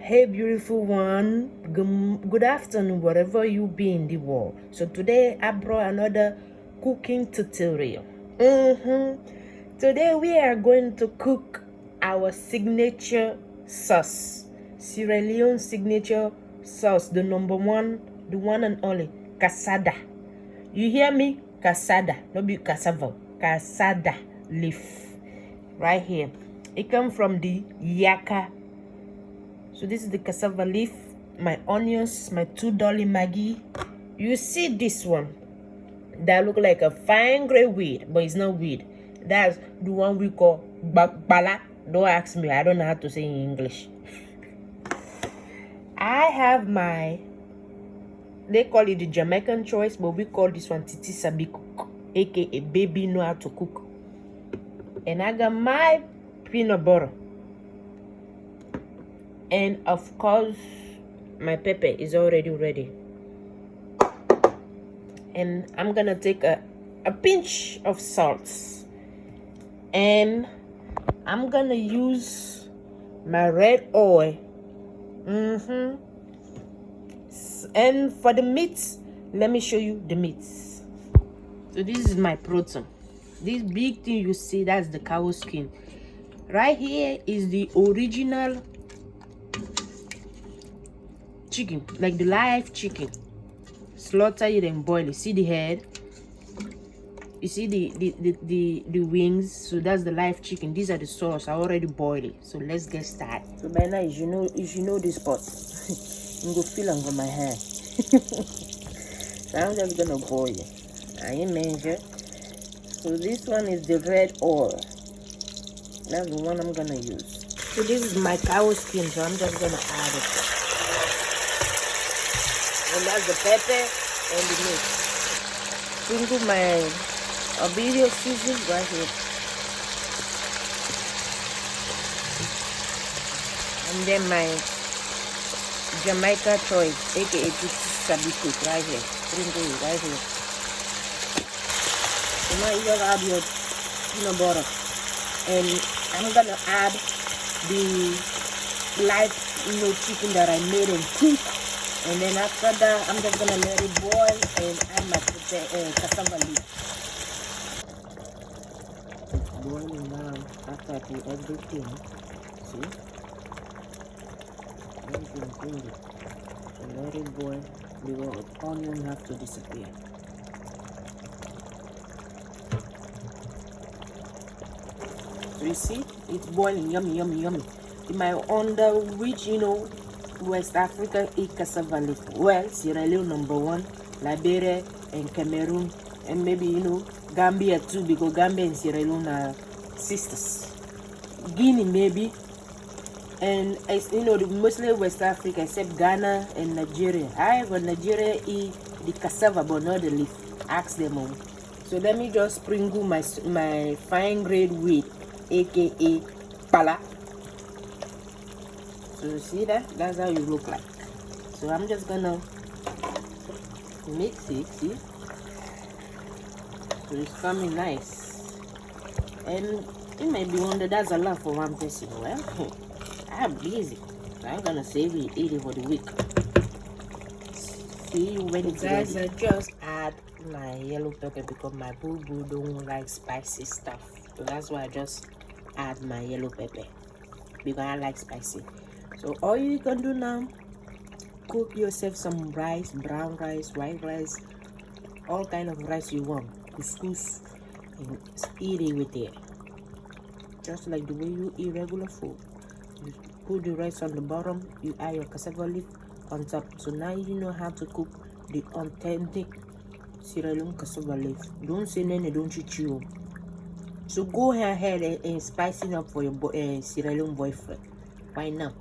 Hey beautiful one, good afternoon wherever you be in the world. So today I brought another cooking tutorial. Today we are going to cook our signature sauce, Sierra Leone signature sauce, the number one, the one and only cassava. You hear me? Cassava, not be cassava, cassava leaf right here. It comes from the yaka. So this is the cassava leaf, my onions, my $2 Maggi. You see this one that look like a fine gray weed, but it's not weed. That's the one we call bala. Don't ask me, I don't know how to say in English. I have my, they call it the Jamaican choice, but we call this one Titi Sabi cook, aka baby know how to cook. And I got my peanut butter. And of course, my pepper is already ready. And I'm gonna take a pinch of salt. And I'm gonna use my red oil. And for the meats, let me show you the meats. So this is my protein. This big thing you see, that's the cow skin. Right here is the original chicken, like the live chicken. Slaughter it and boil it. See the head, you see the wings. So that's the live chicken. These are the sauce. I already boiled it, so let's get started. So by now you know this pot. I'm gonna feel on my hand. So I'm just gonna boil it. I measure. So this one is the red oil. That's the one I'm gonna use. So this is my cow skin, so I'm just gonna add it. And that's the pepper and the meat. Sprinkle my video season right here. And then my Jamaica choice, aka Sabi cook right here. Sprinkle it right here. So now you gotta add your peanut butter. And I'm gonna add the live chicken that I made and cooked. And then after that, I'm just gonna let it boil and add my cassava leaf. It's boiling now after I do everything. See? Everything clean it. And let it boil. The onion have to disappear. So you see, it's boiling, yummy, yummy, yummy. In my under which West Africa eat cassava leaf. Well, Sierra Leone number one, Liberia and Cameroon, and maybe Gambia too, because Gambia and Sierra Leone are sisters. Guinea maybe, and mostly West Africa except Ghana and Nigeria. However, Nigeria eat the cassava but not the leaf. Ask them all. So let me just sprinkle my fine grade wheat, aka pala. So you see that? That's how you look like. So I'm just gonna mix it, see? So it's coming nice. And you may be wondering, that's a lot for one person. Well, I'm busy. So I'm gonna save it, eat it for the week. See when it's guys, ready. I just add my yellow pepper because my boo-boo don't like spicy stuff. So that's why I just add my yellow pepper, because I like spicy. So all you can do now, cook yourself some rice, brown rice, white rice, all kind of rice you want, couscous, and eat it with it. Just like the way you eat regular food. You put the rice on the bottom, you add your cassava leaf on top. So now you know how to cook the authentic Sierra Leone cassava leaf. Don't say nene, don't cheat you. So go ahead and spice it up for your Sierra Leone boyfriend. Why now?